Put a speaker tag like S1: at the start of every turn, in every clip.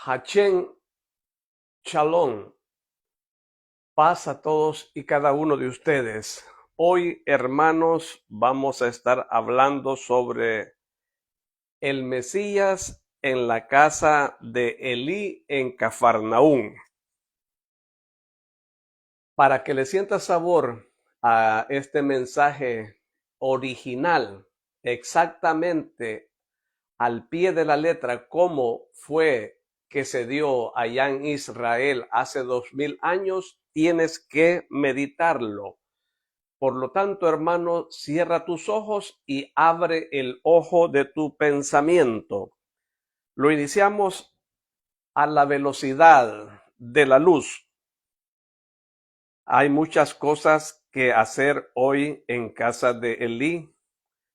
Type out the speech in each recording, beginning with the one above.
S1: Hachén Shalom, paz a todos y cada uno de ustedes. Hoy, hermanos, vamos a estar hablando sobre el Mesías en la casa de Elí en Cafarnaúm. Para que le sienta sabor a este mensaje original, exactamente al pie de la letra, cómo fue que se dio allá en Israel hace 2000 años, tienes que meditarlo. Por lo tanto, hermano, cierra tus ojos y abre el ojo de tu pensamiento. Lo iniciamos a la velocidad de la luz. Hay muchas cosas que hacer hoy en casa de Elí,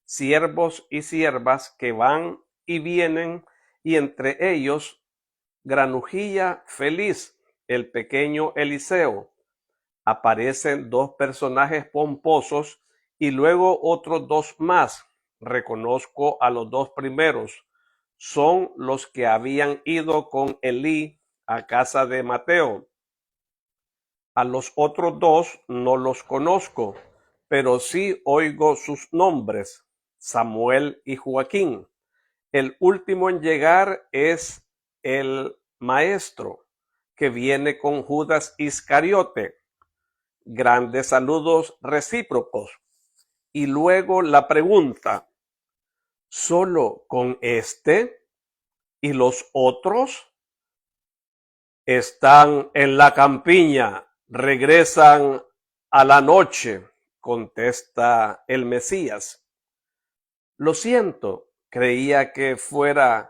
S1: siervos y siervas que van y vienen, y entre ellos Granujilla feliz, el pequeño Eliseo. Aparecen dos personajes pomposos y luego otros dos más. Reconozco a los dos primeros. Son los que habían ido con Elí a casa de Mateo. A los otros dos no los conozco, pero sí oigo sus nombres, Samuel y Joaquín. El último en llegar es el maestro, que viene con Judas Iscariote. Grandes saludos recíprocos. Y luego la pregunta, ¿solo con este? ¿Y los otros? Están en la campiña, regresan a la noche, contesta el Mesías. Lo siento, creía que fuera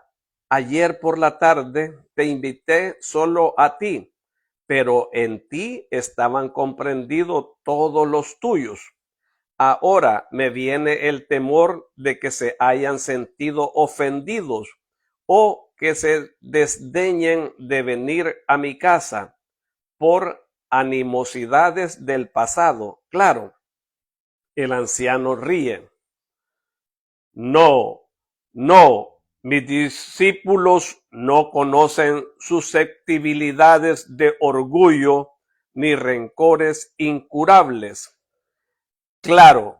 S1: ayer por la tarde, te invité solo a ti, pero en ti estaban comprendidos todos los tuyos. Ahora me viene el temor de que se hayan sentido ofendidos o que se desdeñen de venir a mi casa por animosidades del pasado. Claro, el anciano ríe. No, mis discípulos no conocen susceptibilidades de orgullo ni rencores incurables. Claro,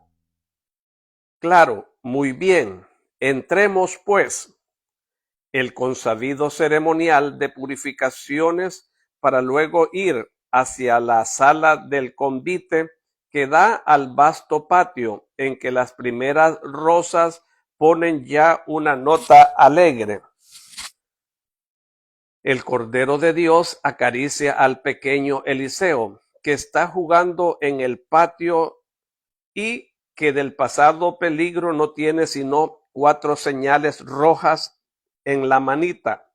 S1: muy bien. Entremos pues. El consabido ceremonial de purificaciones para luego ir hacia la sala del convite que da al vasto patio en que las primeras rosas ponen ya una nota alegre. El Cordero de Dios acaricia al pequeño Eliseo, que está jugando en el patio y que del pasado peligro no tiene sino 4 señales rojas en la manita.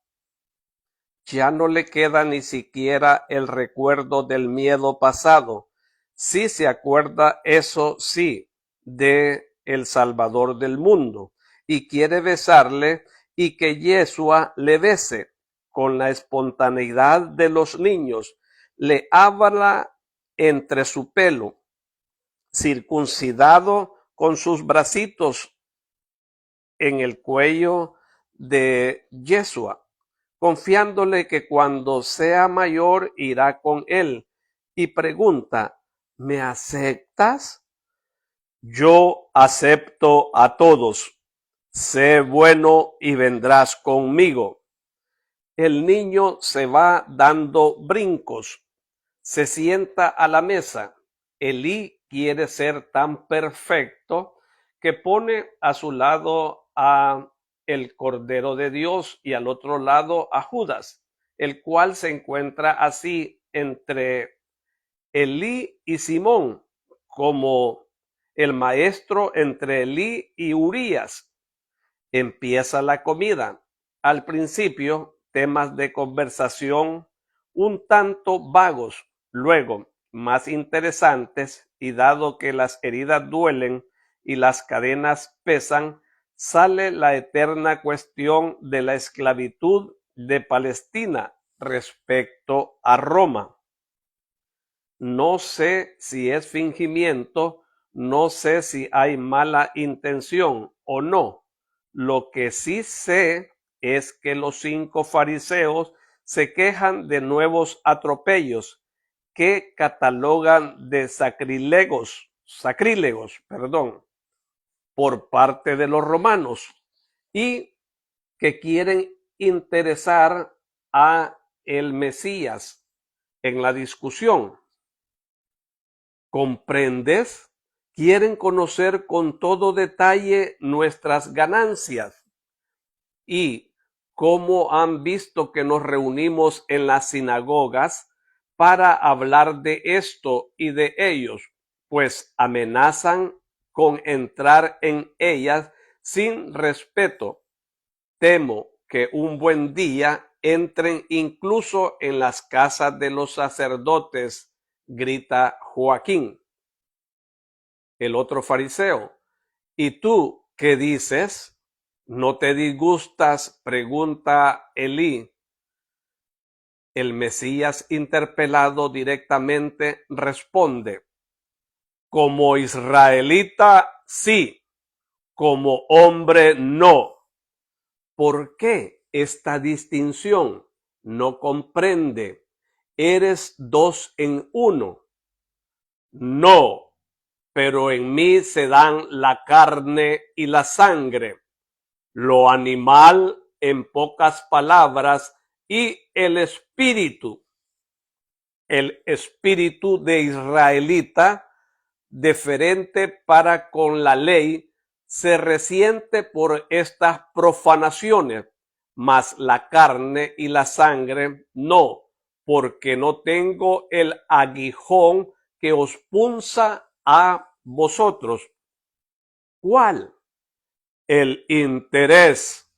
S1: Ya no le queda ni siquiera el recuerdo del miedo pasado. Sí se acuerda, eso sí, de el Salvador del mundo, y quiere besarle y que Yeshua le bese con la espontaneidad de los niños. Le habla entre su pelo, circuncidado con sus bracitos en el cuello de Yeshua, confiándole que cuando sea mayor irá con él, y pregunta, ¿me aceptas? Yo acepto a todos. Sé bueno y vendrás conmigo. El niño se va dando brincos, se sienta a la mesa. Elí quiere ser tan perfecto que pone a su lado a el Cordero de Dios y al otro lado a Judas, el cual se encuentra así entre Elí y Simón, como el maestro entre Elí y Urías. Empieza la comida. Al principio, temas de conversación un tanto vagos, luego más interesantes, y dado que las heridas duelen y las cadenas pesan, sale la eterna cuestión de la esclavitud de Palestina respecto a Roma. No sé si es fingimiento, no sé si hay mala intención o no. Lo que sí sé es que los 5 fariseos se quejan de nuevos atropellos que catalogan de sacrílegos, por parte de los romanos y que quieren interesar a el Mesías en la discusión. ¿Comprendes? Quieren conocer con todo detalle nuestras ganancias y cómo han visto que nos reunimos en las sinagogas para hablar de esto y de ellos, pues amenazan con entrar en ellas sin respeto. Temo que un buen día entren incluso en las casas de los sacerdotes, grita Joaquín. El otro fariseo: ¿y tú qué dices? ¿No te disgustas?, pregunta Elí. El Mesías, interpelado directamente, responde: como israelita, sí; como hombre, no. ¿Por qué esta distinción? No comprende. ¿Eres dos en uno? No, pero en mí se dan la carne y la sangre, lo animal, en pocas palabras, y el espíritu de israelita, deferente para con la ley, se resiente por estas profanaciones, mas la carne y la sangre no, porque no tengo el aguijón que os punza a vosotros. ¿Cuál? El interés.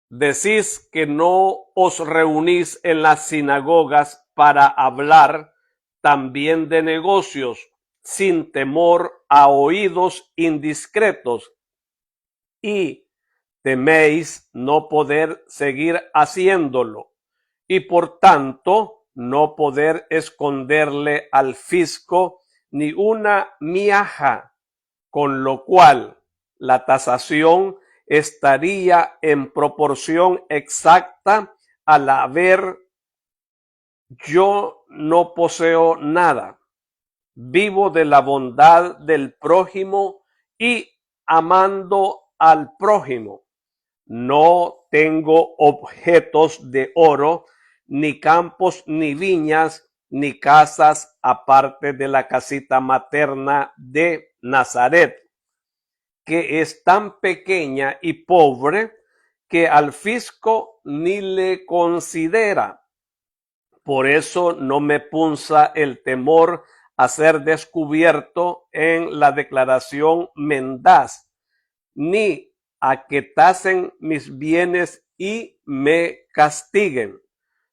S1: Decís que no os reunís en las sinagogas para hablar también de negocios, sin temor a oídos indiscretos, y teméis no poder seguir haciéndolo, y por tanto no poder esconderle al fisco ni una miaja, con lo cual la tasación estaría en proporción exacta al haber yo no poseo nada, vivo de la bondad del prójimo y amando al prójimo. No tengo objetos de oro, ni campos, ni viñas, ni casas, aparte de la casita materna de Nazaret, que es tan pequeña y pobre que al fisco ni le considera. Por eso no me punza el temor a ser descubierto en la declaración mendaz, ni a que tasen mis bienes y me castiguen.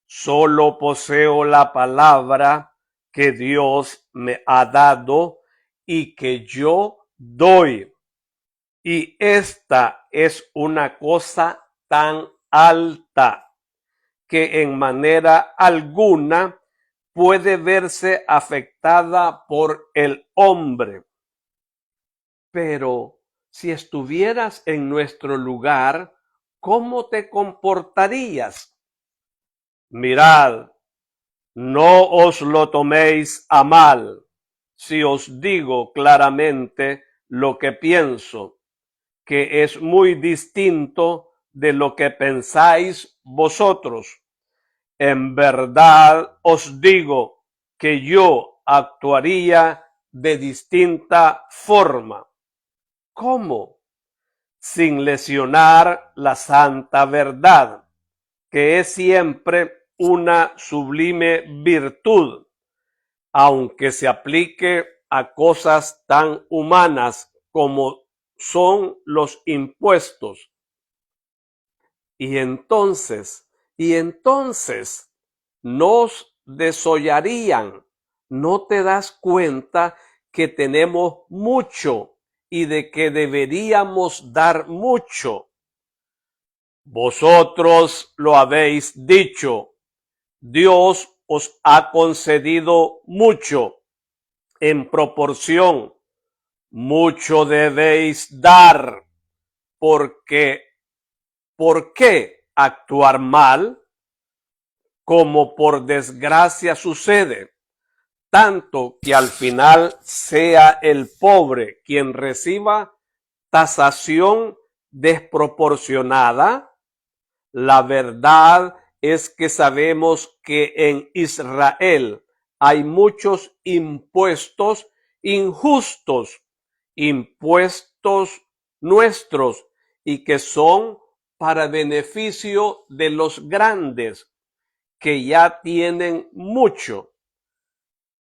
S1: Solo poseo la palabra que Dios me ha dado y que yo doy. Y esta es una cosa tan alta que en manera alguna puede verse afectada por el hombre. Pero si estuvieras en nuestro lugar, ¿cómo te comportarías? Mirad, no os lo toméis a mal si os digo claramente lo que pienso, que es muy distinto de lo que pensáis vosotros. En verdad os digo que yo actuaría de distinta forma. ¿Cómo? Sin lesionar la santa verdad, que es siempre una sublime virtud, aunque se aplique a cosas tan humanas como son los impuestos. Y entonces nos desollarían. ¿No te das cuenta que tenemos mucho y de que deberíamos dar mucho? Vosotros lo habéis dicho. Dios os ha concedido mucho. En proporción, mucho debéis dar. ¿Por qué actuar mal? como por desgracia sucede, tanto que al final sea el pobre quien reciba tasación desproporcionada. La verdad es que sabemos que en Israel hay muchos impuestos injustos, impuestos nuestros, y que son para beneficio de los grandes, que ya tienen mucho,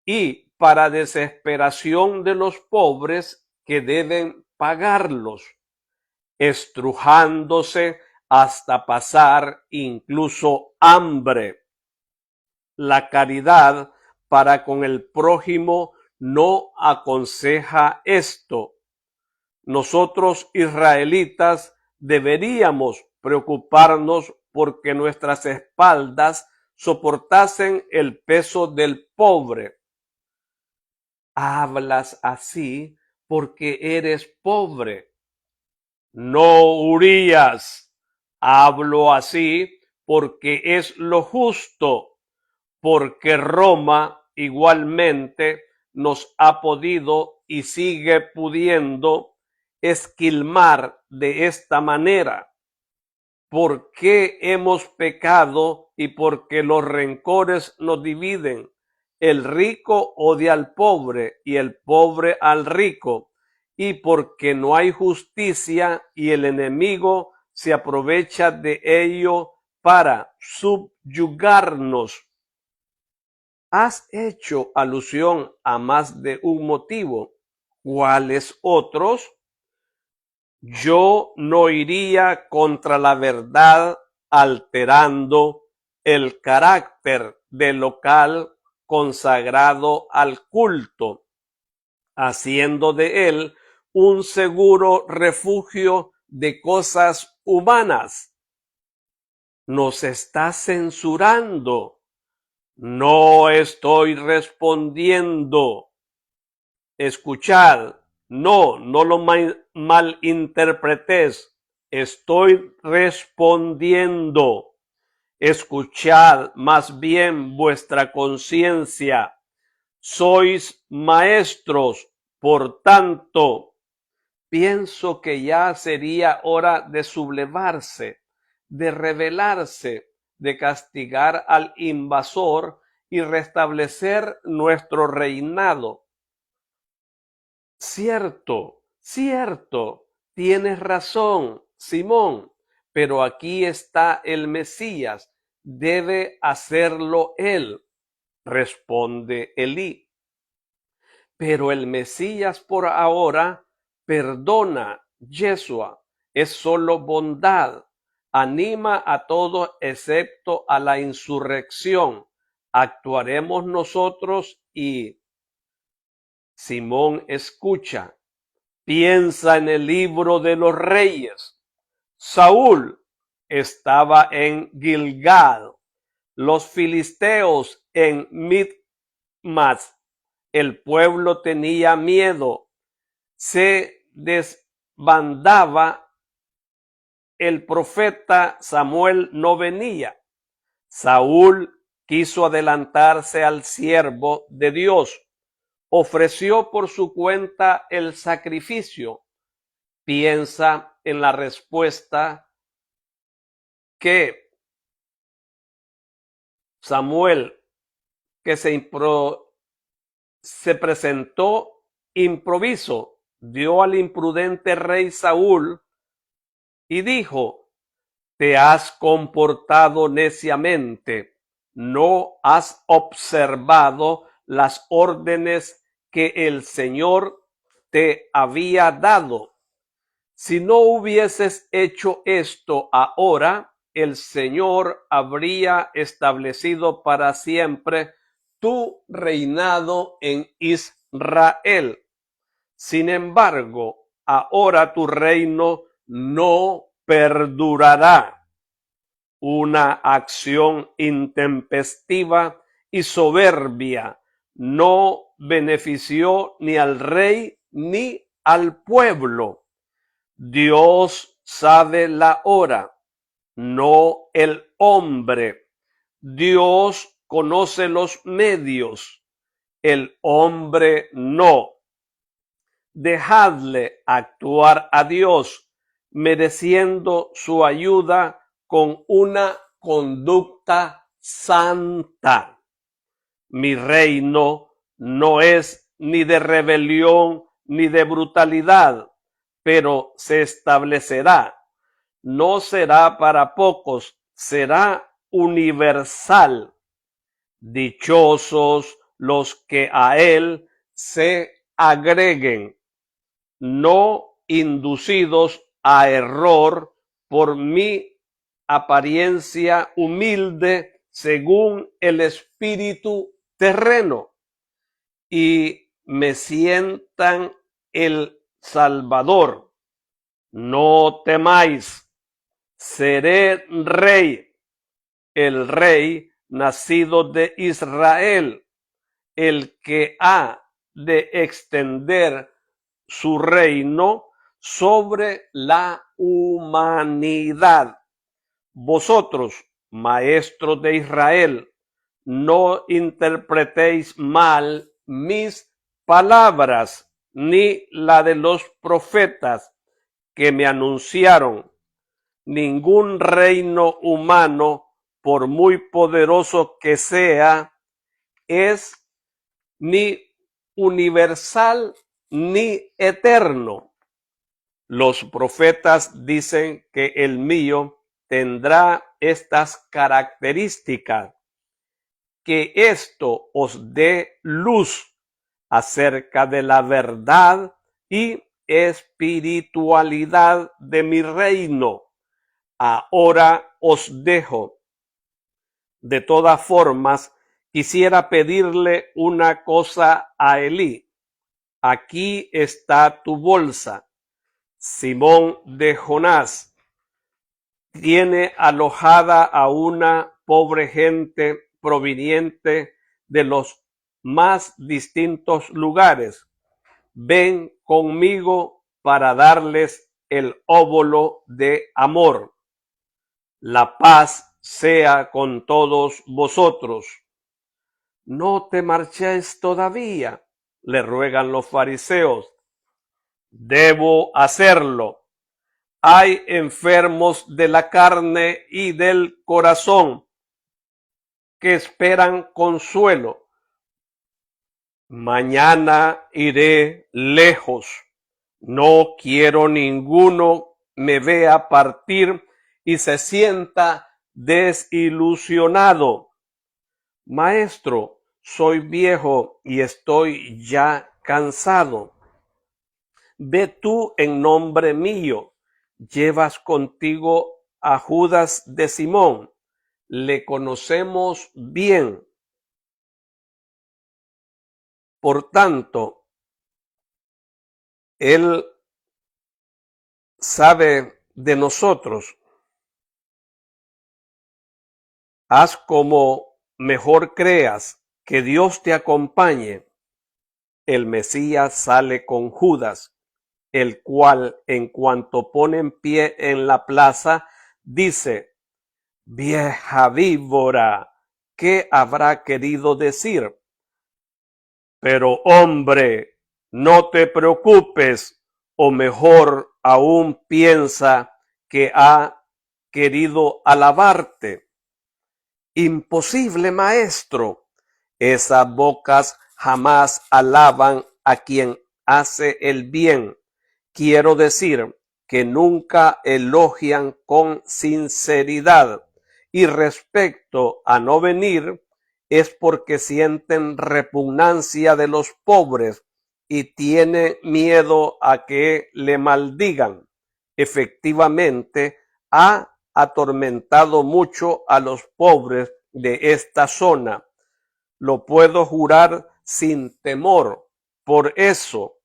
S1: y para desesperación de los pobres, que deben pagarlos, estrujándose hasta pasar incluso hambre. La caridad para con el prójimo no aconseja esto. Nosotros, israelitas, deberíamos preocuparnos porque nuestras espaldas soportasen el peso del pobre. Hablas así porque eres pobre. No, Urías, hablo así porque es lo justo, porque Roma igualmente nos ha podido y sigue pudiendo esquilmar de esta manera. ¿Por qué hemos pecado y por qué los rencores nos dividen? El rico odia al pobre y el pobre al rico, y porque no hay justicia y el enemigo se aprovecha de ello para subyugarnos. Has hecho alusión a más de un motivo. ¿Cuáles otros? Yo no iría contra la verdad alterando el carácter del local consagrado al culto, haciendo de él un seguro refugio de cosas humanas. Nos está censurando. No estoy respondiendo. Escuchad, no lo malinterpretes. Estoy respondiendo. Escuchad más bien vuestra conciencia. Sois maestros, por tanto, pienso que ya sería hora de sublevarse, de rebelarse, de castigar al invasor y restablecer nuestro reinado. Cierto, tienes razón, Simón, pero aquí está el Mesías, debe hacerlo él, responde Elí. Pero el Mesías por ahora perdona, Yeshua, es solo bondad, anima a todos excepto a la insurrección. Actuaremos nosotros y Simón escucha, piensa en el libro de los reyes. Saúl estaba en Gilgal, los filisteos en Mitmas. El pueblo tenía miedo, se desbandaba, el profeta Samuel no venía. Saúl quiso adelantarse al siervo de Dios, ofreció por su cuenta el sacrificio. Piensa en la respuesta que Samuel, que se presentó improviso, dio al imprudente rey Saúl y dijo: te has comportado neciamente, no has observado las órdenes que el Señor te había dado. Si no hubieses hecho esto ahora, el Señor habría establecido para siempre tu reinado en Israel. Sin embargo, ahora tu reino no perdurará. Una acción intempestiva y soberbia no benefició ni al rey ni al pueblo. Dios sabe la hora, no el hombre. Dios conoce los medios, el hombre no. Dejadle actuar a Dios, mereciendo su ayuda con una conducta santa. Mi reino no es ni de rebelión ni de brutalidad, pero se establecerá. No será para pocos, será universal. Dichosos los que a él se agreguen, no inducidos a error por mi apariencia humilde según el espíritu terreno, y me sientan el Salvador. No temáis, seré rey, el rey nacido de Israel, el que ha de extender su reino sobre la humanidad. Vosotros, maestros de Israel, no interpretéis mal mis palabras, ni la de los profetas que me anunciaron. Ningún reino humano, por muy poderoso que sea, es ni universal ni eterno. Los profetas dicen que el mío tendrá estas características: que esto os dé luz acerca de la verdad y espiritualidad de mi reino. Ahora os dejo. De todas formas, quisiera pedirle una cosa a Elí. Aquí está tu bolsa. Simón de Jonás tiene alojada a una pobre gente proveniente de los más distintos lugares. Ven conmigo para darles el óbolo de amor. La paz sea con todos vosotros. No te marchéis todavía, le ruegan los fariseos. Debo hacerlo. Hay enfermos de la carne y del corazón que esperan consuelo. Mañana iré lejos. No quiero ninguno me vea partir y se sienta desilusionado. Maestro, soy viejo y estoy ya cansado. Ve tú en nombre mío. Llevas contigo a Judas de Simón. Le conocemos bien. Por tanto, él sabe de nosotros. Haz como mejor creas, que Dios te acompañe. El Mesías sale con Judas, el cual, en cuanto pone en pie en la plaza, dice: vieja víbora, ¿qué habrá querido decir? Pero hombre, no te preocupes, o mejor aún piensa que ha querido alabarte. Imposible, maestro. Esas bocas jamás alaban a quien hace el bien. Quiero decir que nunca elogian con sinceridad. Y respecto a no venir, es porque sienten repugnancia de los pobres y tienen miedo a que le maldigan. Efectivamente, ha atormentado mucho a los pobres de esta zona. Lo puedo jurar sin temor. Por eso,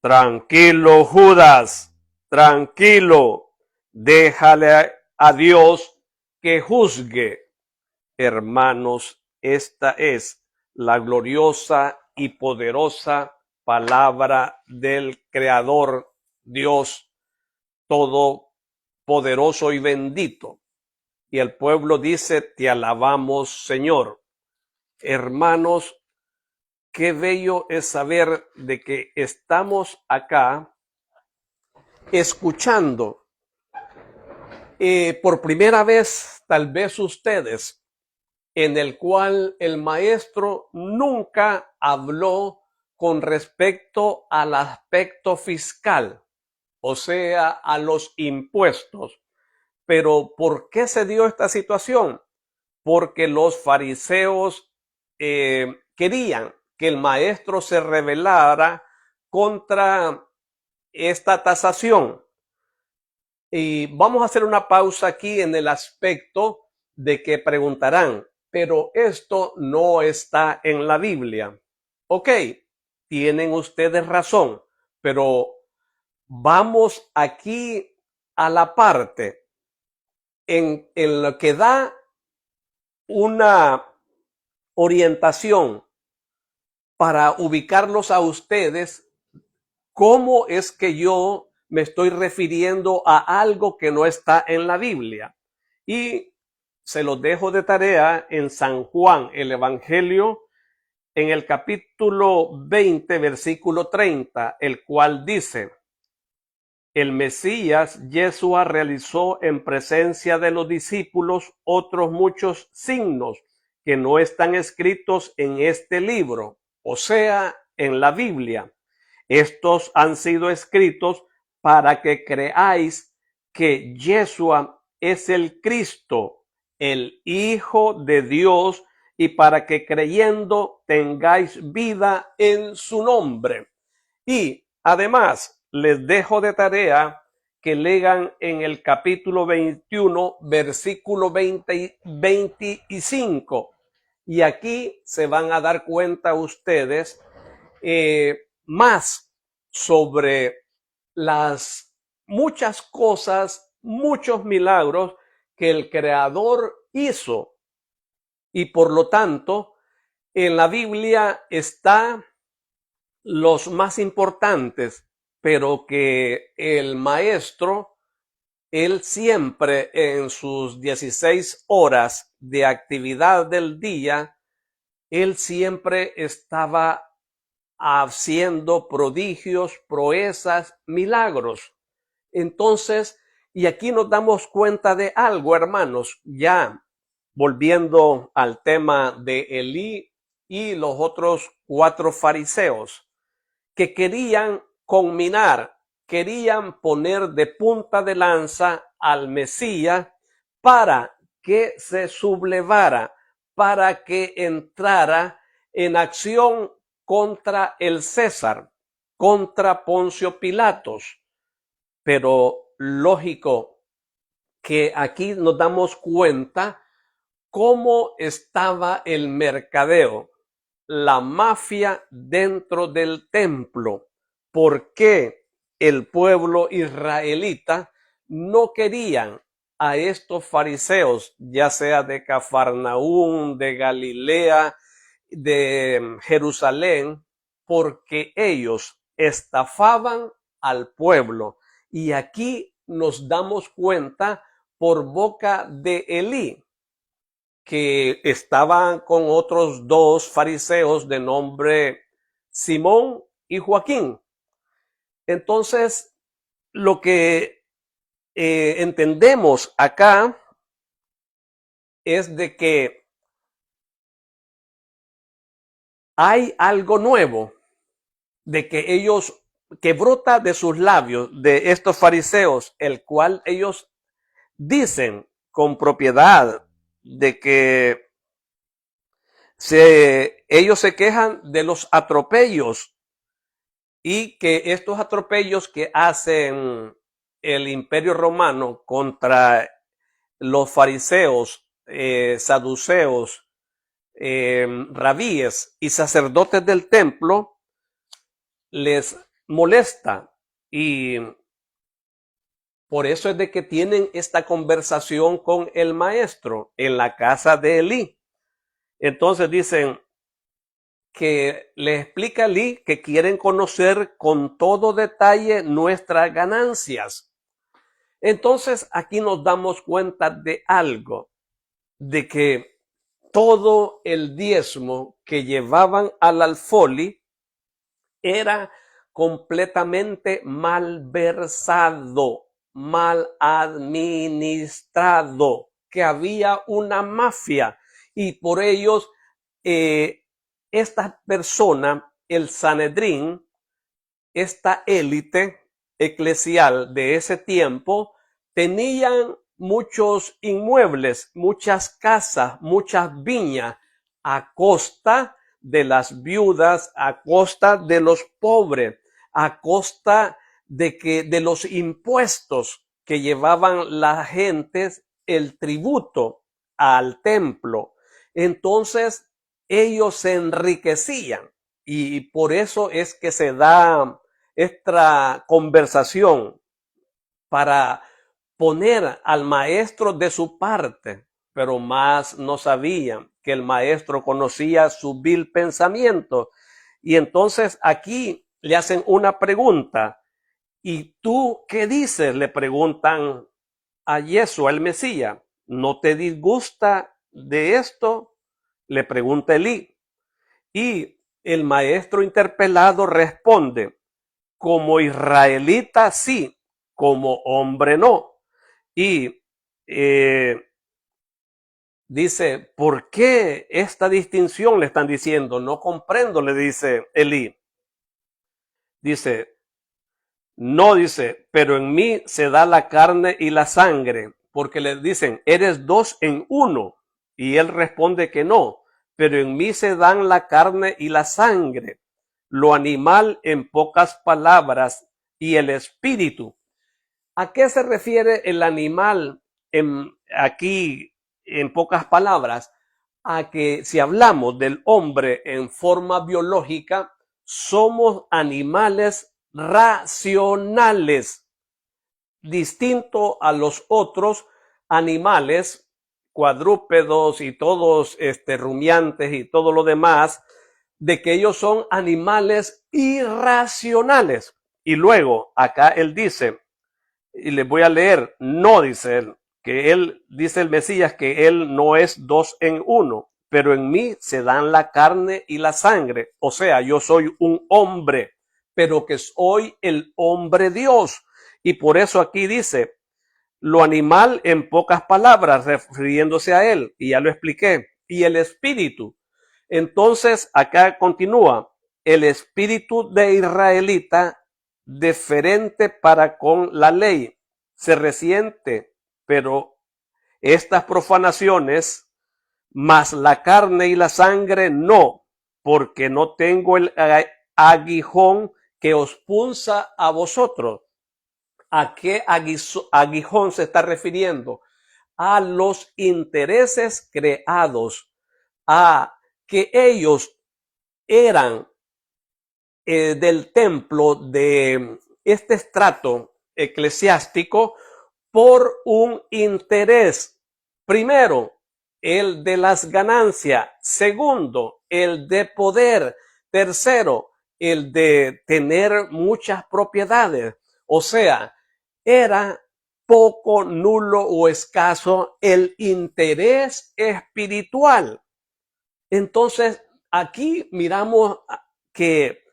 S1: tranquilo, Judas, tranquilo, déjale a Dios que juzgue. Hermanos, esta es la gloriosa y poderosa palabra del Creador, Dios todopoderoso y bendito. Y el pueblo dice, te alabamos, Señor. Hermanos, qué bello es saber de que estamos acá escuchando por primera vez, tal vez ustedes, en el cual el maestro nunca habló con respecto al aspecto fiscal, o sea, a los impuestos. Pero ¿por qué se dio esta situación? Porque los fariseos querían que el maestro se rebelara contra esta tasación. Y vamos a hacer una pausa aquí en el aspecto de que preguntarán, pero esto no está en la Biblia. Ok, tienen ustedes razón, pero vamos aquí a la parte en lo que da una orientación para ubicarlos a ustedes, cómo es que yo me estoy refiriendo a algo que no está en la Biblia. Y se los dejo de tarea en San Juan, el Evangelio, en el capítulo 20, versículo 30, el cual dice, el Mesías, Yeshua, realizó en presencia de los discípulos otros muchos signos que no están escritos en este libro, o sea, en la Biblia. Estos han sido escritos para que creáis que Yeshua es el Cristo, el Hijo de Dios, y para que creyendo tengáis vida en su nombre. Y además les dejo de tarea que lean en el capítulo 21, versículo 20 y 25. Y aquí se van a dar cuenta ustedes más sobre las muchas cosas, muchos milagros que el Creador hizo. Y por lo tanto, en la Biblia está los más importantes, pero que el maestro, él siempre en sus 16 horas de actividad del día, él siempre estaba haciendo prodigios, proezas, milagros. Entonces, y aquí nos damos cuenta de algo, hermanos, ya volviendo al tema de Elí y los otros 4 fariseos, que querían conminar, querían poner de punta de lanza al Mesías para que se sublevara, para que entrara en acción contra el César, contra Poncio Pilatos. Pero lógico que aquí nos damos cuenta cómo estaba el mercadeo, la mafia dentro del templo. ¿Por qué el pueblo israelita no querían a estos fariseos, ya sea de Cafarnaúm, de Galilea, de Jerusalén? Porque ellos estafaban al pueblo. Y aquí nos damos cuenta por boca de Elí, que estaban con otros 2 fariseos de nombre Simón y Joaquín. Entonces, lo que entendemos acá es de que hay algo nuevo, de que ellos, que brota de sus labios, de estos fariseos, el cual ellos dicen con propiedad de que ellos se quejan de los atropellos y que estos atropellos que hacen el Imperio Romano contra los fariseos, saduceos, rabíes y sacerdotes del templo les molesta, y por eso es de que tienen esta conversación con el maestro en la casa de Elí. Entonces dicen que le explica a Elí que quieren conocer con todo detalle nuestras ganancias. Entonces aquí nos damos cuenta de algo, de que todo el diezmo que llevaban al alfolí era completamente malversado, mal administrado, que había una mafia y por ellos esta persona, el Sanedrín, esta élite eclesial de ese tiempo, tenían muchos inmuebles, muchas casas, muchas viñas a costa de las viudas, a costa de los pobres, a costa de los impuestos que llevaban las gentes, el tributo al templo. Entonces ellos se enriquecían y por eso es que se da esta conversación para poner al maestro de su parte, pero más no sabían que el maestro conocía su vil pensamiento. Y entonces aquí le hacen una pregunta. ¿Y tú qué dices? Le preguntan a Yeshua, el Mesías. ¿No te disgusta de esto? Le pregunta Elí. Y el maestro interpelado responde, como israelita sí, como hombre no. Y dice, ¿por qué esta distinción le están diciendo? No comprendo, le dice Elí. Dice, no, dice, pero en mí se da la carne y la sangre, porque le dicen, eres dos en uno. Y él responde que no, pero en mí se dan la carne y la sangre, lo animal en pocas palabras y el espíritu. ¿A qué se refiere el animal aquí en pocas palabras? A que si hablamos del hombre en forma biológica, somos animales racionales, distinto a los otros animales, cuadrúpedos y todos rumiantes y todo lo demás, de que ellos son animales irracionales. Y luego acá él dice, y les voy a leer, no dice él, que él dice el Mesías que él no es dos en uno, pero en mí se dan la carne y la sangre. O sea, yo soy un hombre, pero que soy el hombre Dios. Y por eso aquí dice, lo animal en pocas palabras, refiriéndose a él, y ya lo expliqué, y el espíritu. Entonces, acá continúa, el espíritu de israelita deferente para con la ley, se resiente, pero estas profanaciones, más la carne y la sangre, no, porque no tengo el aguijón que os punza a vosotros. ¿A qué aguijón se está refiriendo? A los intereses creados, a que ellos eran del templo de este estrato eclesiástico por un interés. Primero, el de las ganancias. Segundo, el de poder. Tercero, el de tener muchas propiedades. O sea, era poco, nulo o escaso el interés espiritual. Entonces, aquí miramos que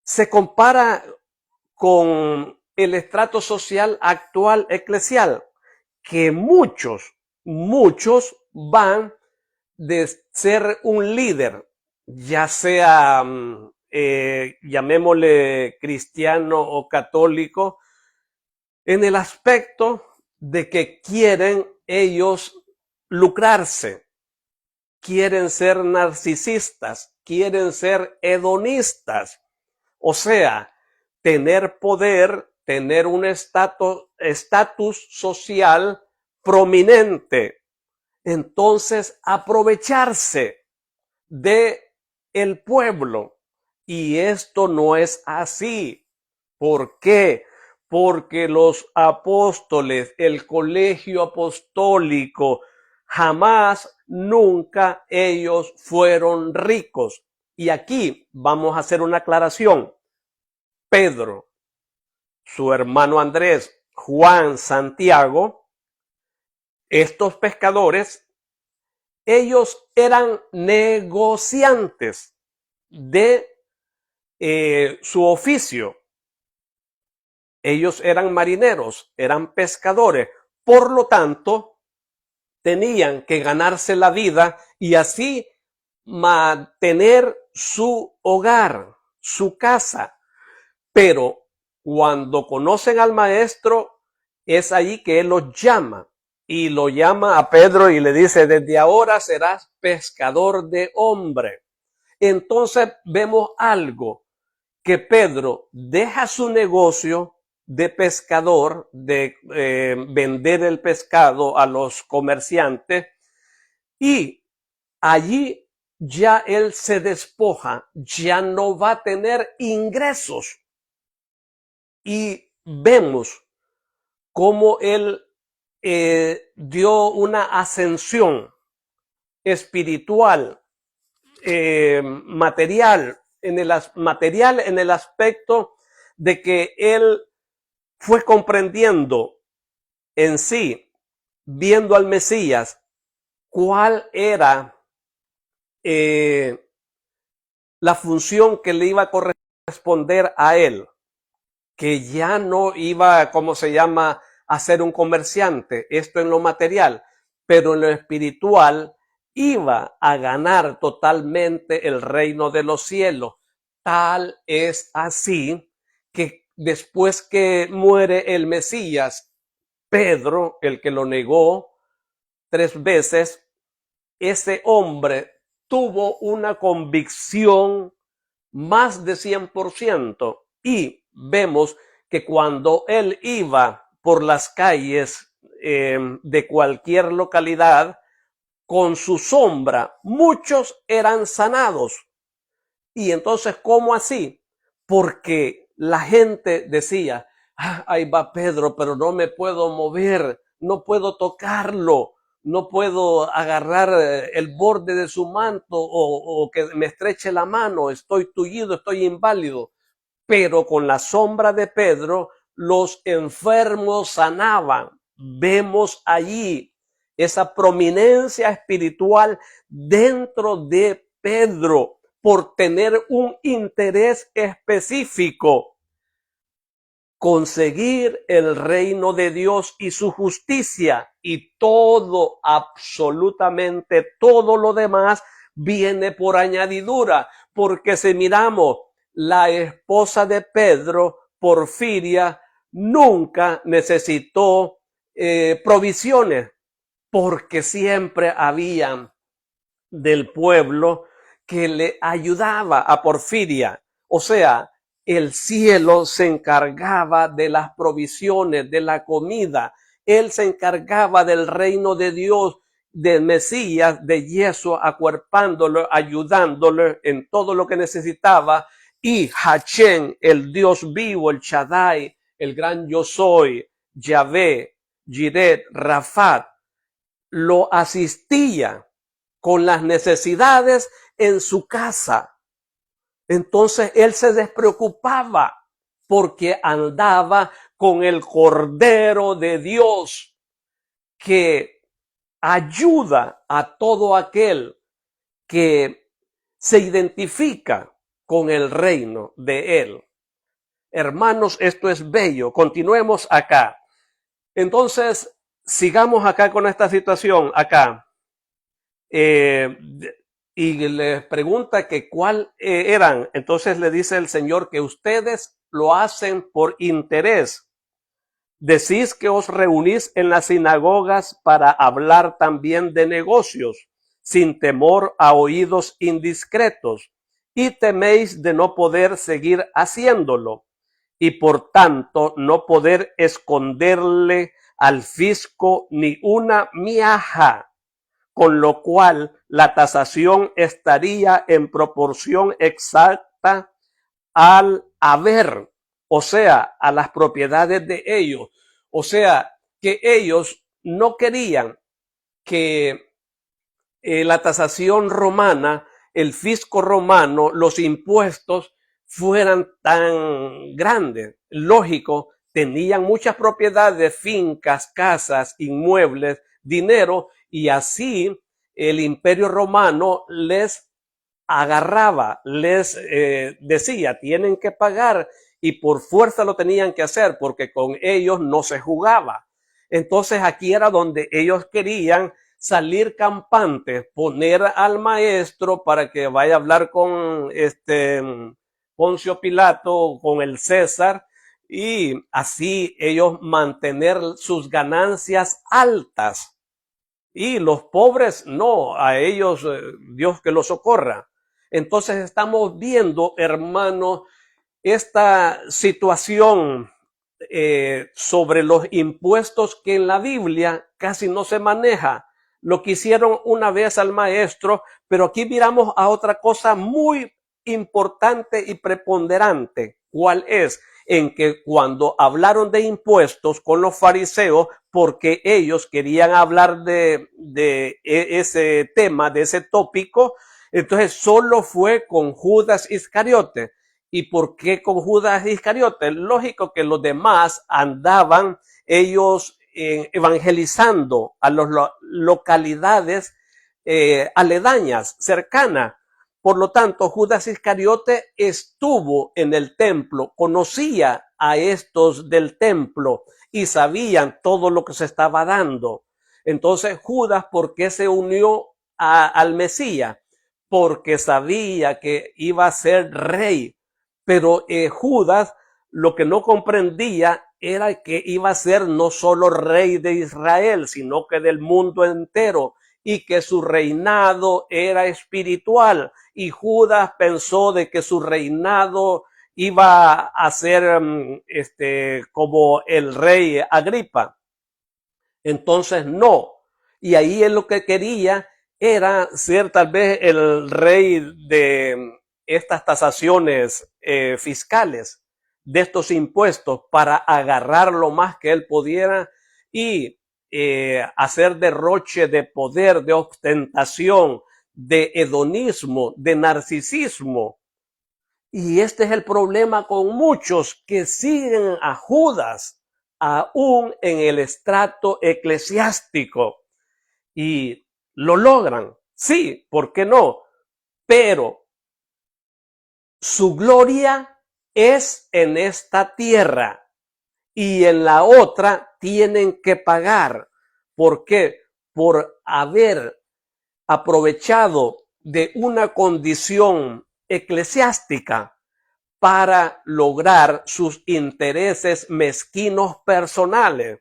S1: se compara con el estrato social actual eclesial, que muchos van de ser un líder, ya sea, llamémosle cristiano o católico, en el aspecto de que quieren ellos lucrarse, quieren ser narcisistas, quieren ser hedonistas, o sea, tener poder, tener un estatus social prominente. Entonces, aprovecharse de el pueblo. Y esto no es así. ¿Por qué? Porque los apóstoles, el colegio apostólico, jamás, nunca ellos fueron ricos. Y aquí vamos a hacer una aclaración. Pedro, su hermano Andrés, Juan, Santiago, estos pescadores, ellos eran negociantes de su oficio. Ellos eran marineros, eran pescadores, por lo tanto, tenían que ganarse la vida y así mantener su hogar, su casa. Pero cuando conocen al maestro, es allí que él los llama y lo llama a Pedro y le dice, desde ahora serás pescador de hombre. Entonces vemos algo, que Pedro deja su negocio de pescador, de vender el pescado a los comerciantes, y allí ya él se despoja, ya no va a tener ingresos. Y vemos cómo él dio una ascensión espiritual, material en el aspecto de que él fue comprendiendo en sí, viendo al Mesías, cuál era la función que le iba a corresponder a él, que ya no iba, ¿cómo se llama?, a ser un comerciante, esto en lo material, pero en lo espiritual iba a ganar totalmente el reino de los cielos. Tal es así que después que muere el Mesías, Pedro, el que lo negó 3 veces, ese hombre tuvo una convicción más de 100%, y vemos que cuando él iba por las calles de cualquier localidad, con su sombra, muchos eran sanados. Y entonces, ¿cómo así? Porque la gente decía, ahí va Pedro, pero no me puedo mover, no puedo tocarlo, no puedo agarrar el borde de su manto o que me estreche la mano, estoy tullido, estoy inválido. Pero con la sombra de Pedro, los enfermos sanaban. Vemos allí esa prominencia espiritual dentro de Pedro por tener un interés específico: conseguir el reino de Dios y su justicia, y todo, absolutamente todo lo demás viene por añadidura. Porque si miramos, la esposa de Pedro, Porfiria, nunca necesitó provisiones, porque siempre había del pueblo que le ayudaba a Porfiria. O sea, el cielo se encargaba de las provisiones, de la comida. Él se encargaba del reino de Dios, del Mesías, de Yeshua, acuerpándolo, ayudándolo en todo lo que necesitaba. Y Hachén, el Dios vivo, el Shaddai, el gran yo soy, Yahvé, Jiret, Rafat, lo asistía con las necesidades en su casa. Entonces él se despreocupaba porque andaba con el Cordero de Dios, que ayuda a todo aquel que se identifica con el reino de él. Hermanos, esto es bello. Continuemos acá. Entonces, sigamos acá con esta situación acá. Y les pregunta que cuál eran. Entonces le dice el Señor que ustedes lo hacen por interés. Decís que os reunís en las sinagogas para hablar también de negocios, sin temor a oídos indiscretos, y teméis de no poder seguir haciéndolo, y por tanto no poder esconderle al fisco ni una miaja, con lo cual la tasación estaría en proporción exacta al haber, o sea, a las propiedades de ellos. O sea, que ellos no querían que la tasación romana, el fisco romano, los impuestos fueran tan grandes. Lógico tenían muchas propiedades, fincas, casas, inmuebles, dinero, y así el Imperio Romano les agarraba, les decía, tienen que pagar, y por fuerza lo tenían que hacer porque con ellos no se jugaba. Entonces aquí era donde ellos querían salir campantes, poner al maestro para que vaya a hablar con Poncio Pilato, con el César, y así ellos mantener sus ganancias altas. Y los pobres no, a ellos Dios que los socorra. Entonces estamos viendo, hermanos, esta situación sobre los impuestos que en la Biblia casi no se maneja. Lo que hicieron una vez al maestro, pero aquí miramos a otra cosa muy importante y preponderante. ¿Cuál es? En que cuando hablaron de impuestos con los fariseos, porque ellos querían hablar de ese tema, de ese tópico, entonces solo fue con Judas Iscariote. ¿Y por qué con Judas Iscariote? Lógico que los demás andaban ellos evangelizando a las localidades aledañas, cercanas. Por lo tanto, Judas Iscariote estuvo en el templo, conocía a estos del templo y sabían todo lo que se estaba dando. Entonces, Judas, ¿por qué se unió al Mesías? Porque sabía que iba a ser rey. Pero Judas lo que no comprendía era que iba a ser no solo rey de Israel, sino que del mundo entero, y que su reinado era espiritual. Y Judas pensó de que su reinado iba a ser como el rey Agripa. Entonces no. Y ahí él lo que quería era ser tal vez el rey de estas tasaciones fiscales, de estos impuestos, para agarrar lo más que él pudiera y hacer derroche de poder, de ostentación, de hedonismo, de narcisismo. Y este es el problema con muchos que siguen a Judas aún en el estrato eclesiástico y lo logran. Sí, ¿por qué no? Pero su gloria es en esta tierra y en la otra tienen que pagar. ¿Por qué? Por haber aprovechado de una condición eclesiástica para lograr sus intereses mezquinos personales.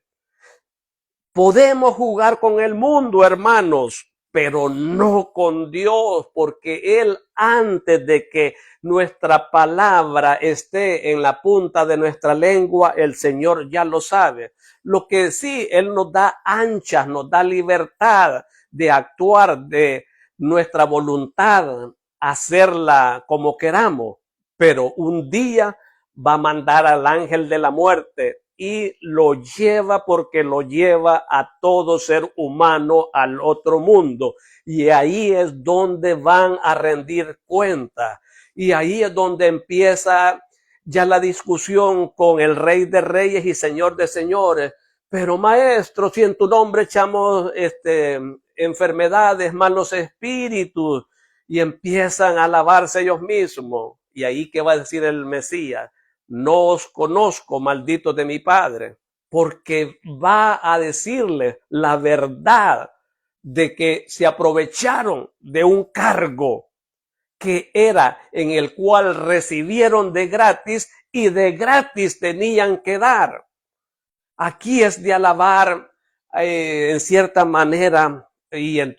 S1: Podemos jugar con el mundo, hermanos, pero no con Dios, porque Él, antes de que nuestra palabra esté en la punta de nuestra lengua, el Señor ya lo sabe. Lo que sí, Él nos da anchas, nos da libertad de actuar, de nuestra voluntad, hacerla como queramos, pero un día va a mandar al ángel de la muerte y lo lleva porque lo lleva a todo ser humano al otro mundo. Y ahí es donde van a rendir cuenta. Y ahí es donde empieza ya la discusión con el Rey de Reyes y Señor de Señores. Pero maestro, si en tu nombre echamos enfermedades, malos espíritus, y empiezan a alabarse ellos mismos. Y ahí, ¿qué va a decir el Mesías? No os conozco, malditos de mi Padre, porque va a decirle la verdad de que se aprovecharon de un cargo que era en el cual recibieron de gratis y de gratis tenían que dar. Aquí es de alabar en cierta manera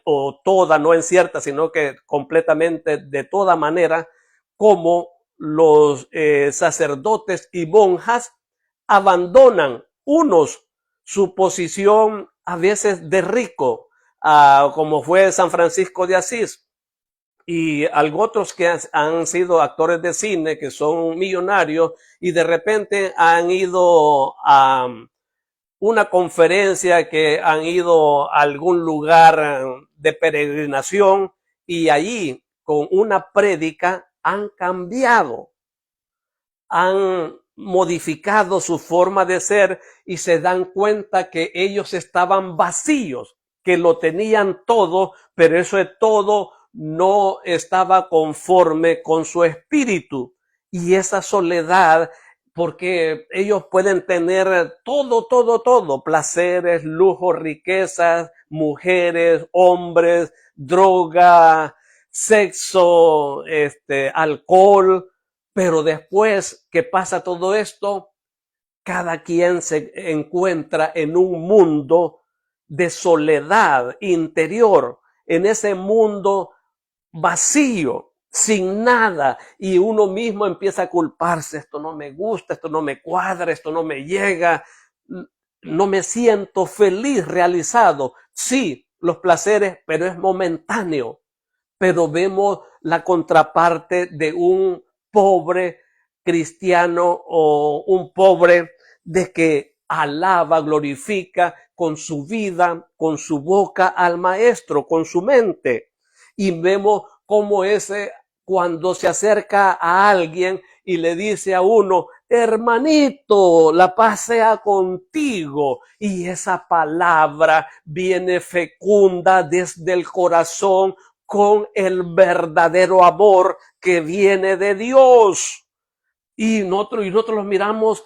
S1: o toda, no en cierta, sino que completamente de toda manera, como los sacerdotes y monjas abandonan unos su posición a veces de rico, como fue San Francisco de Asís, y otros que han sido actores de cine, que son millonarios, y de repente han ido a una conferencia, que han ido a algún lugar de peregrinación, y allí con una prédica han cambiado, han modificado su forma de ser y se dan cuenta que ellos estaban vacíos, que lo tenían todo, pero eso de todo no estaba conforme con su espíritu. Y esa soledad, porque ellos pueden tener todo, placeres, lujos, riquezas, mujeres, hombres, droga, sexo, alcohol, pero después que pasa todo esto, cada quien se encuentra en un mundo de soledad interior, en ese mundo vacío, sin nada, y uno mismo empieza a culparse: esto no me gusta, esto no me cuadra, esto no me llega, no me siento feliz, realizado. Sí, los placeres, pero es momentáneo. Pero vemos la contraparte de un pobre cristiano o un pobre de que alaba, glorifica con su vida, con su boca al maestro, con su mente. Y vemos cómo ese, cuando se acerca a alguien y le dice a uno: hermanito, la paz sea contigo, y esa palabra viene fecunda desde el corazón con el verdadero amor que viene de Dios. Y nosotros los miramos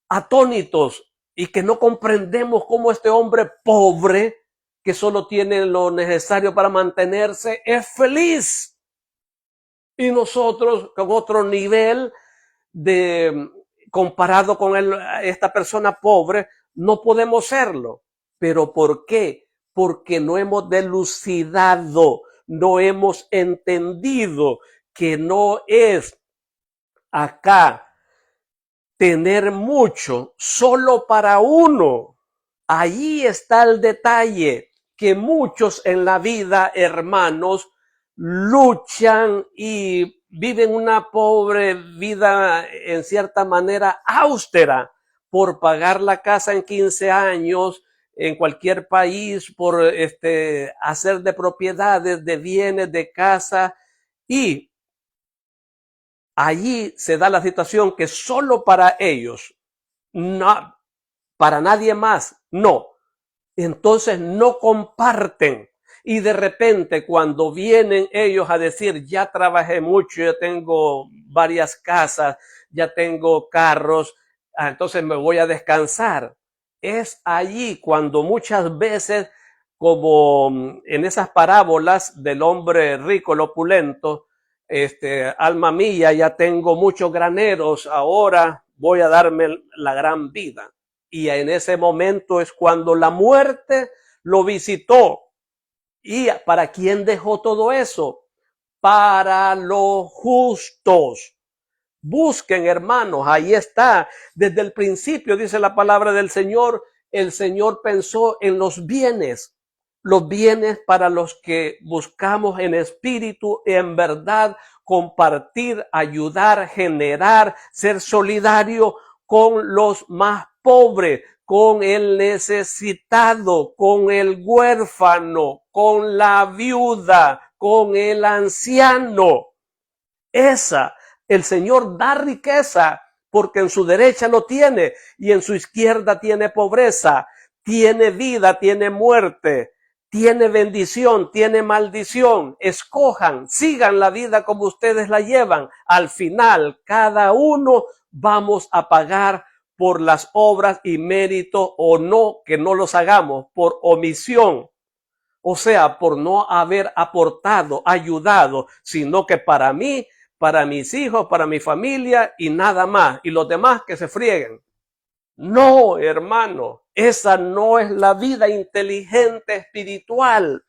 S1: atónitos y que no comprendemos cómo este hombre pobre, que solo tiene lo necesario para mantenerse, es feliz. Y nosotros, con otro nivel de comparado con esta persona pobre, no podemos serlo. ¿Pero por qué? Porque no hemos delucidado, no hemos entendido que no es acá tener mucho solo para uno. Ahí está el detalle, que muchos en la vida, hermanos, luchan y viven una pobre vida, en cierta manera austera, por pagar la casa en 15 años en cualquier país, por hacer de propiedades, de bienes, de casa, y allí se da la situación que solo para ellos, no, para nadie más, no. Entonces no comparten. Y de repente, cuando vienen ellos a decir: ya trabajé mucho, ya tengo varias casas, ya tengo carros, entonces me voy a descansar. Es allí cuando muchas veces, como en esas parábolas del hombre rico, el opulento, alma mía, ya tengo muchos graneros, ahora voy a darme la gran vida. Y en ese momento es cuando la muerte lo visitó. ¿Y para quién dejó todo eso? Para los justos. Busquen, hermanos, ahí está. Desde el principio, dice la palabra del Señor, el Señor pensó en los bienes para los que buscamos en espíritu, en verdad, compartir, ayudar, generar, ser solidario con los más pobres, con el necesitado, con el huérfano, con la viuda, con el anciano. El Señor da riqueza porque en su derecha lo tiene y en su izquierda tiene pobreza, tiene vida, tiene muerte, tiene bendición, tiene maldición. Escojan, sigan la vida como ustedes la llevan. Al final, cada uno vamos a pagar por las obras y mérito o no que no los hagamos, por omisión. O sea, por no haber aportado, ayudado, sino que para mí, para mis hijos, para mi familia y nada más. Y los demás que se frieguen. No, hermano, esa no es la vida inteligente espiritual.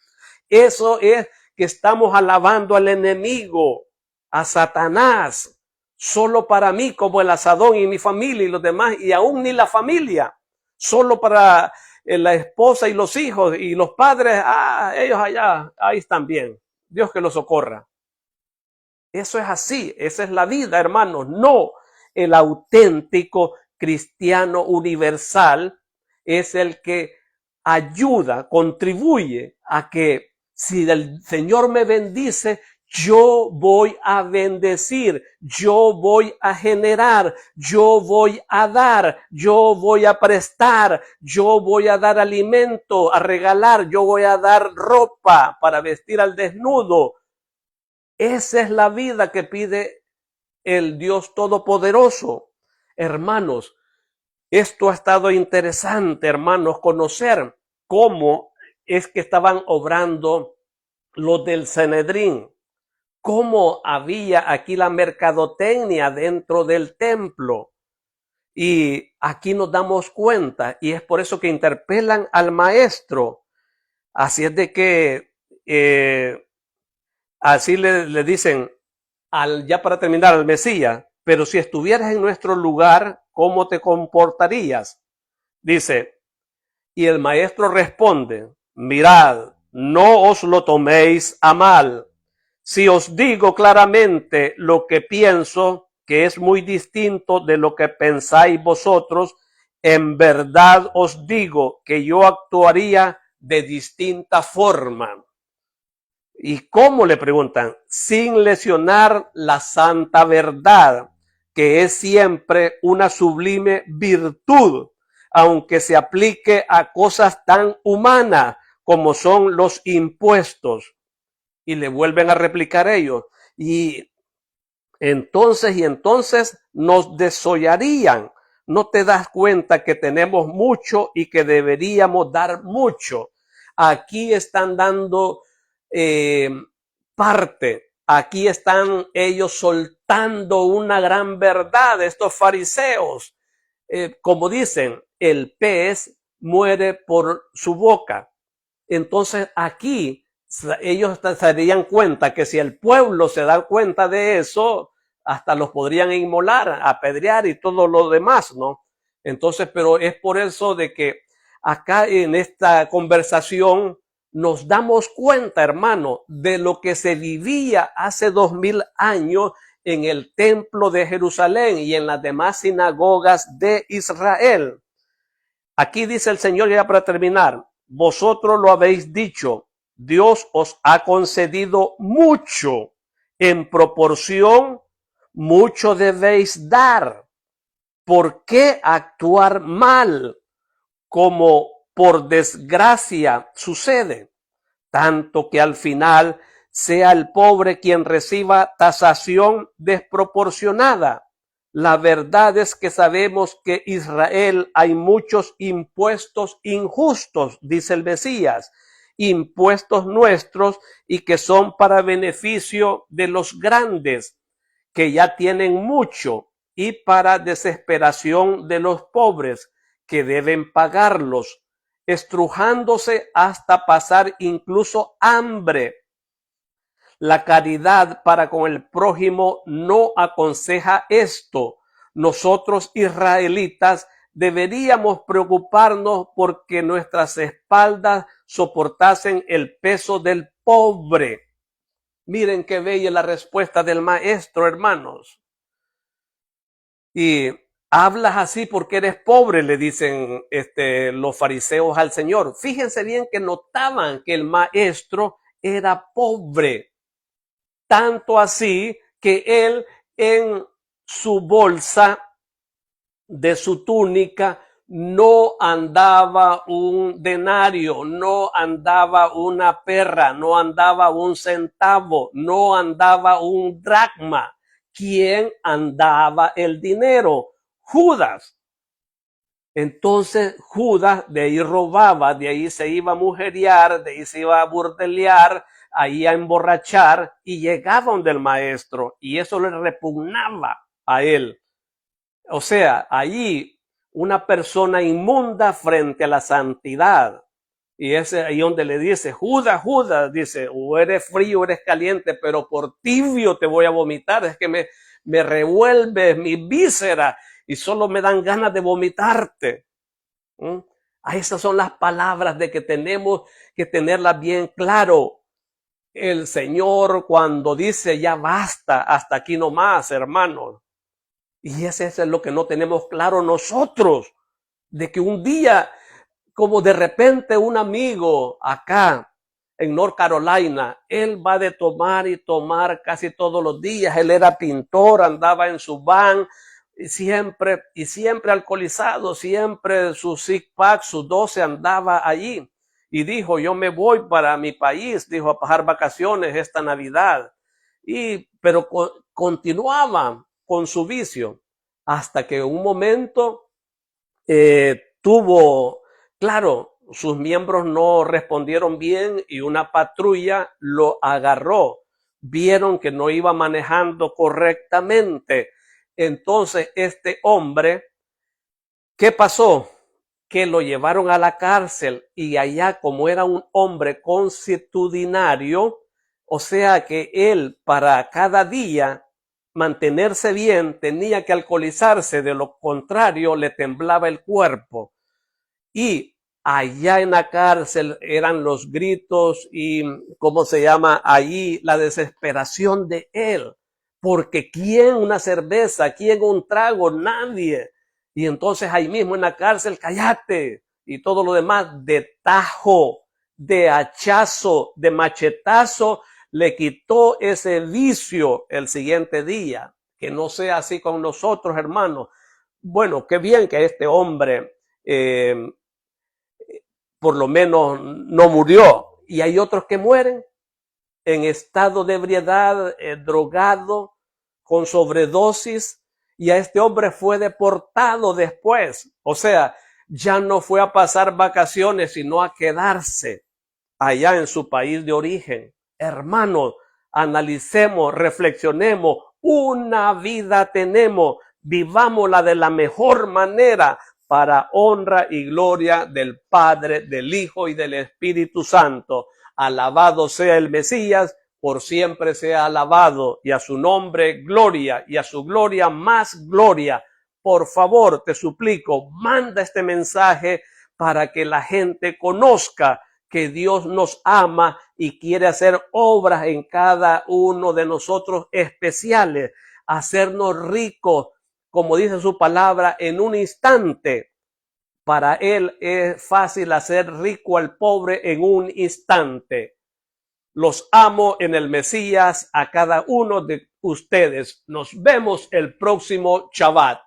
S1: Eso es que estamos alabando al enemigo, a Satanás, solo para mí como el asadón y mi familia y los demás, y aún ni la familia, solo para la esposa y los hijos y los padres, ellos allá, ahí están bien, Dios que los socorra. Eso es así, esa es la vida, hermanos. No, el auténtico cristiano universal es el que ayuda, contribuye a que si el Señor me bendice, Yo voy a bendecir, yo voy a generar, yo voy a dar, yo voy a prestar, yo voy a dar alimento, a regalar, yo voy a dar ropa para vestir al desnudo. Esa es la vida que pide el Dios Todopoderoso. Hermanos, esto ha estado interesante, hermanos, conocer cómo es que estaban obrando los del Sanedrín, cómo había aquí la mercadotecnia dentro del templo. Y aquí nos damos cuenta, y es por eso que interpelan al maestro. Así es de que así le dicen, ya para terminar, al Mesías, pero si estuvieras en nuestro lugar, ¿cómo te comportarías? Dice, y el maestro responde, mirad, no os lo toméis a mal. Si os digo claramente lo que pienso, que es muy distinto de lo que pensáis vosotros, en verdad os digo que yo actuaría de distinta forma. ¿Y cómo? Le preguntan, sin lesionar la santa verdad, que es siempre una sublime virtud, aunque se aplique a cosas tan humanas como son los impuestos. Y le vuelven a replicar ellos. Y entonces nos desollarían. ¿No te das cuenta que tenemos mucho y que deberíamos dar mucho? Aquí están dando parte. Aquí están ellos soltando una gran verdad, estos fariseos. Como dicen, el pez muere por su boca. Entonces aquí ellos se darían cuenta que si el pueblo se da cuenta de eso, hasta los podrían inmolar, apedrear y todo lo demás, ¿no? Entonces, pero es por eso de que acá en esta conversación nos damos cuenta, hermano, de lo que se vivía hace 2000 años en el templo de Jerusalén y en las demás sinagogas de Israel. Aquí dice el Señor, ya para terminar, vosotros lo habéis dicho, Dios os ha concedido mucho, en proporción, mucho debéis dar. ¿Por qué actuar mal como por desgracia sucede? Tanto que al final sea el pobre quien reciba tasación desproporcionada. La verdad es que sabemos que en Israel hay muchos impuestos injustos, dice el Mesías, impuestos nuestros y que son para beneficio de los grandes, que ya tienen mucho, y para desesperación de los pobres, que deben pagarlos, estrujándose hasta pasar incluso hambre. La caridad para con el prójimo no aconseja esto. Nosotros israelitas deberíamos preocuparnos porque nuestras espaldas soportasen el peso del pobre. Miren qué bella la respuesta del maestro, hermanos. Y hablas así porque eres pobre, le dicen los fariseos al Señor. Fíjense bien que notaban que el maestro era pobre. Tanto así que él en su bolsa de su túnica no andaba un denario, no andaba una perra, no andaba un centavo, no andaba un dracma. ¿Quién andaba el dinero? Judas. Entonces Judas de ahí robaba, de ahí se iba a mujeriar, de ahí se iba a burdelear, ahí a emborrachar y llegaba donde el maestro y eso le repugnaba a él. O sea, allí una persona inmunda frente a la santidad. Y es ahí donde le dice, Judas, Judas, dice, o eres frío o eres caliente, pero por tibio te voy a vomitar, es que me revuelves mi víscera y solo me dan ganas de vomitarte. Esas son las palabras de que tenemos que tenerlas bien claro. El Señor cuando dice ya basta, hasta aquí nomás, hermanos. Y ese es lo que no tenemos claro nosotros, de que un día, como de repente un amigo acá en North Carolina. Él va de tomar y tomar casi todos los días. Él era pintor, andaba en su van, y siempre alcoholizado, siempre su six pack, su 12 andaba allí. Y dijo, yo me voy para mi país, dijo, a pasar vacaciones esta Navidad. Pero continuaba con su vicio hasta que un momento claro, sus miembros no respondieron bien y una patrulla lo agarró. Vieron que no iba manejando correctamente. Entonces este hombre, ¿qué pasó? Que lo llevaron a la cárcel y allá, como era un hombre consuetudinario, o sea que él para cada día mantenerse bien tenía que alcoholizarse, de lo contrario le temblaba el cuerpo. Y allá en la cárcel eran los gritos y, ¿cómo se llama? Allí la desesperación de él. Porque ¿quién una cerveza? ¿Quién un trago? Nadie. Y entonces ahí mismo en la cárcel, cállate. Y todo lo demás de tajo, de hachazo, de machetazo, le quitó ese vicio el siguiente día. Que no sea así con nosotros, hermanos. Bueno, qué bien que este hombre por lo menos no murió. Y hay otros que mueren en estado de ebriedad, drogado, con sobredosis, y a este hombre fue deportado después. O sea, ya no fue a pasar vacaciones, sino a quedarse allá en su país de origen. Hermanos, analicemos, reflexionemos, una vida tenemos, vivámosla de la mejor manera para honra y gloria del Padre, del Hijo y del Espíritu Santo. Alabado sea el Mesías, por siempre sea alabado, y a su nombre gloria, y a su gloria más gloria. Por favor, te suplico, manda este mensaje para que la gente conozca que Dios nos ama y quiere hacer obras en cada uno de nosotros especiales, hacernos ricos, como dice su palabra, en un instante. Para Él es fácil hacer rico al pobre en un instante. Los amo en el Mesías a cada uno de ustedes. Nos vemos el próximo Shabbat.